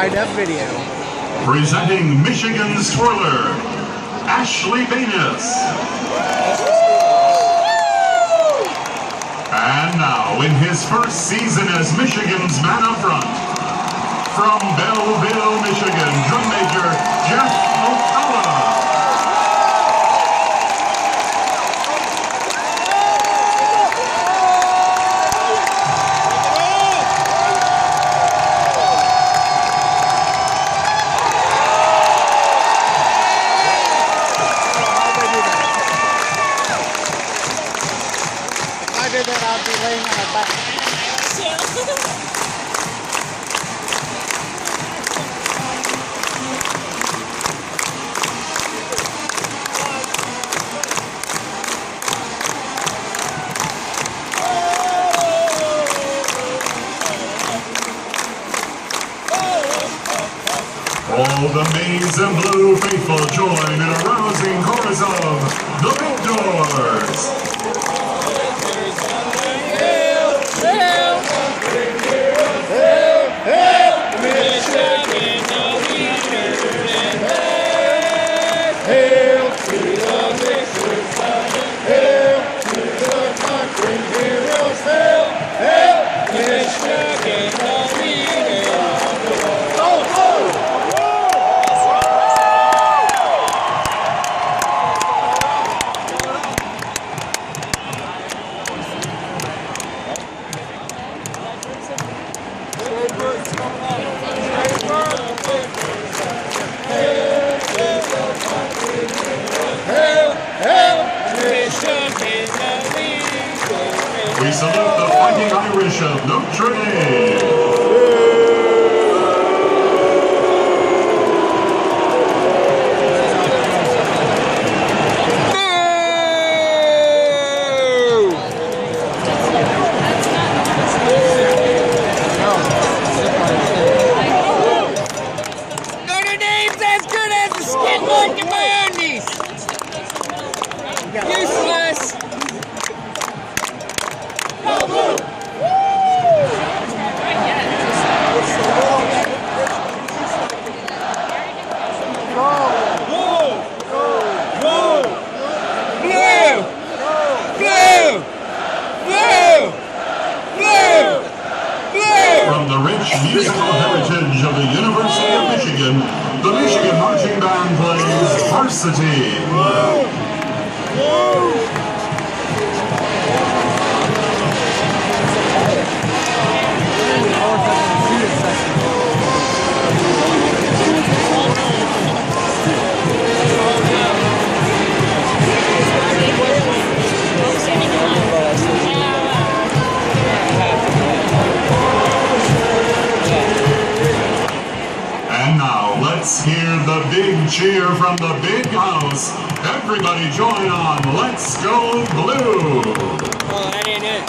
high-def video. Presenting Michigan's twirler, Ashley Banis. And now, in his first season as Michigan's man up front, from Belleville, Michigan, drum major Jeff Ocala. That I'll be laying on my back. All the maize and blue faithful join in a rousing chorus of The Big Doors. We salute the Fighting Irish of Notre Dame. Notre Dame's as good as the skin mark in my undies. Useless. From the rich musical heritage of the University of Michigan, the Michigan Marching Band plays Varsity. And now, let's hear the big cheer from the big house. Everybody join on Let's Go Blue. Oh, that ain't it.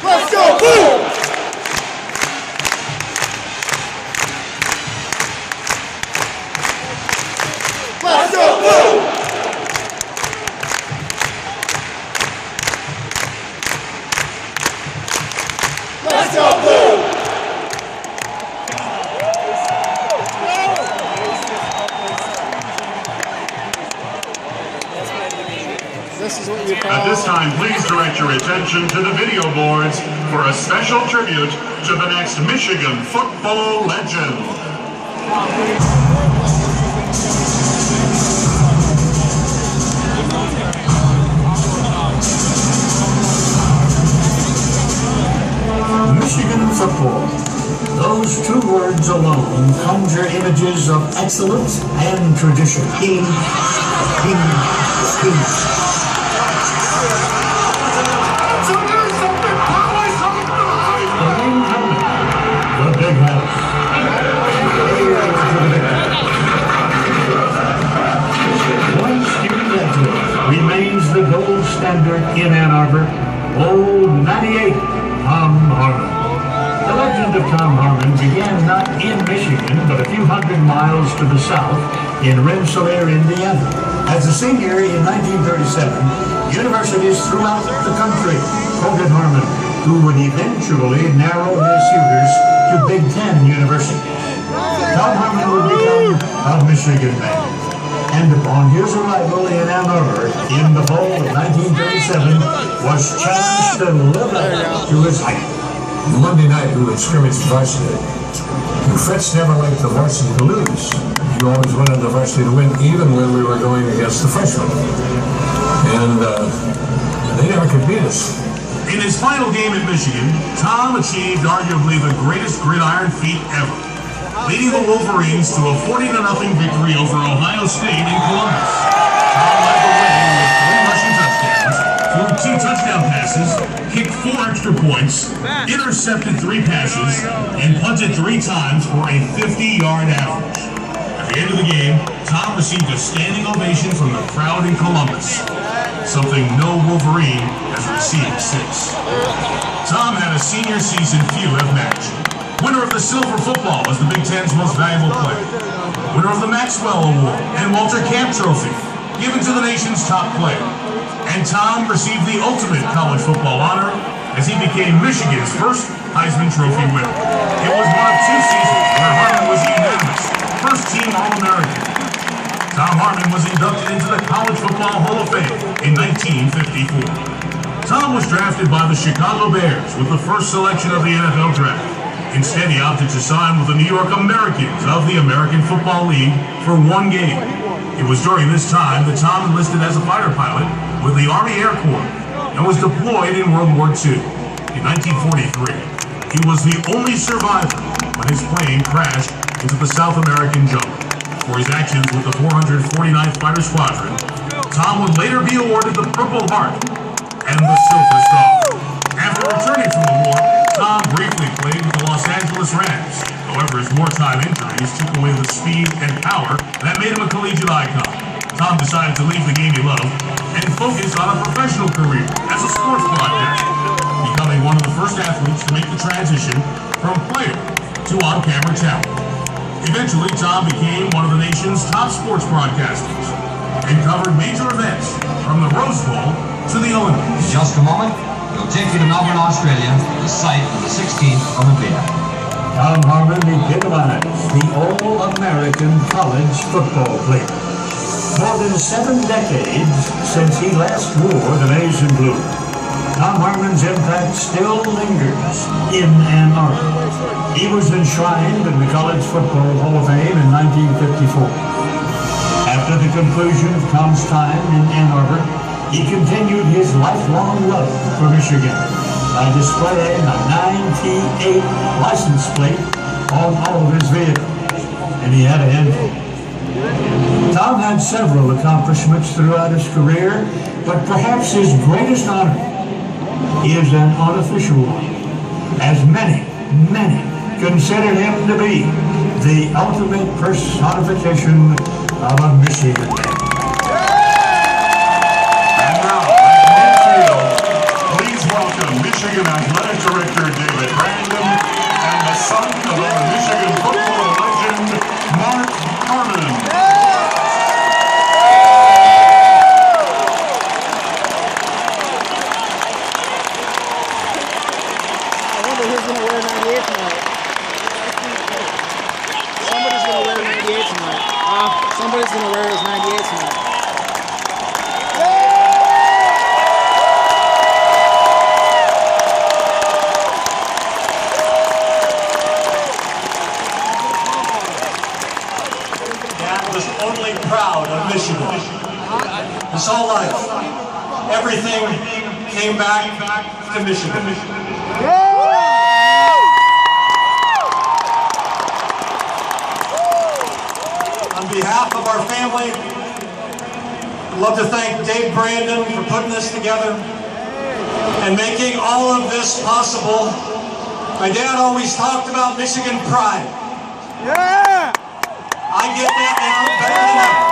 Let's go blue! Let's go blue! Let's go blue! This is what you call... At this time, please direct your attention to the video boards for a special tribute to the next Michigan football legend. Michigan football. Those two words alone conjure images of excellence and tradition. King. The big house. One student legend remains the gold standard in Ann Arbor. Old 98, Tom Harmon. The legend of Tom Harmon began not in Michigan, but a few hundred miles to the south in Rensselaer, Indiana. As a senior in 1937, universities throughout the country, quoted Harmon, who would eventually narrow his suitors to Big Ten universities. Tom Harmon would become a Michigan man, and upon his arrival in Ann Arbor in the fall of 1937, was challenged to live up to his height. Monday night we would scrimmage varsity. And Fritz never liked the varsity to lose. He always wanted the varsity to win, even when we were going against the freshmen. And they never could beat us. In his final game at Michigan, Tom achieved arguably the greatest gridiron feat ever, leading the Wolverines to a 40-0 victory over Ohio State in Columbus. Tom led the way with 3 rushing touchdowns, threw 2 touchdown passes, kicked 4 extra points, intercepted 3 passes, and punted 3 times for a 50-yard average. At the end of the game, Tom received a standing ovation from the crowd in Columbus, something no Wolverine has received since. Tom had a senior season few have matched. Winner of the Silver Football as the Big Ten's most valuable player. Winner of the Maxwell Award and Walter Camp Trophy, given to the nation's top player. And Tom received the ultimate college football honor as he became Michigan's first Heisman Trophy winner. It was one of 2 seasons where Harmon was unanimous first-team All-American. Tom Harmon was inducted into the College Football Hall of Fame in 1954. Tom was drafted by the Chicago Bears with the first selection of the NFL Draft. Instead, he opted to sign with the New York Americans of the American Football League for 1 game. It was during this time that Tom enlisted as a fighter pilot with the Army Air Corps and was deployed in World War II. In 1943, he was the only survivor when his plane crashed into the South American jungle. For his actions with the 449th Fighter Squadron, Tom would later be awarded the Purple Heart and the Silver Star. After returning from the war, Tom briefly played with the Los Angeles Rams. However, his wartime injuries took away the speed and power that made him a collegiate icon. Tom decided to leave the game he loved and focus on a professional career as a sports broadcaster, becoming one of the first athletes to make the transition from player to on-camera talent. Eventually, Tom became one of the nation's top sports broadcasters and covered major events from the Rose Bowl to the Olympics. In just a moment, we'll take you to Melbourne, Australia, the site of the 16th Olympiad. Tom Harmon epitomized the All-American college football player. More than 7 decades since he last wore the maize and blue, Tom Harmon's impact still lingers in Ann Arbor. He was enshrined in the College Football Hall of Fame in 1954. After the conclusion of Tom's time in Ann Arbor, he continued his lifelong love for Michigan by displaying a 98 license plate on all of his vehicles, and he had a handful. Tom had several accomplishments throughout his career, but perhaps his greatest honor is an unofficial one, as many consider him to be the ultimate personification of a Michigan man. And now, at midfield, please welcome Michigan Athletic Director David Brandon and the son of the Michigan football legend, Mark Harmon. Who's going to wear 98 tonight? Somebody's going to wear 98 tonight. Somebody's going to wear his 98 tonight. Dad was only proud of Michigan. His whole life, everything came back to Michigan. On behalf of our family, I'd love to thank Dave Brandon for putting this together and making all of this possible. My dad always talked about Michigan pride. I get that now better than ever.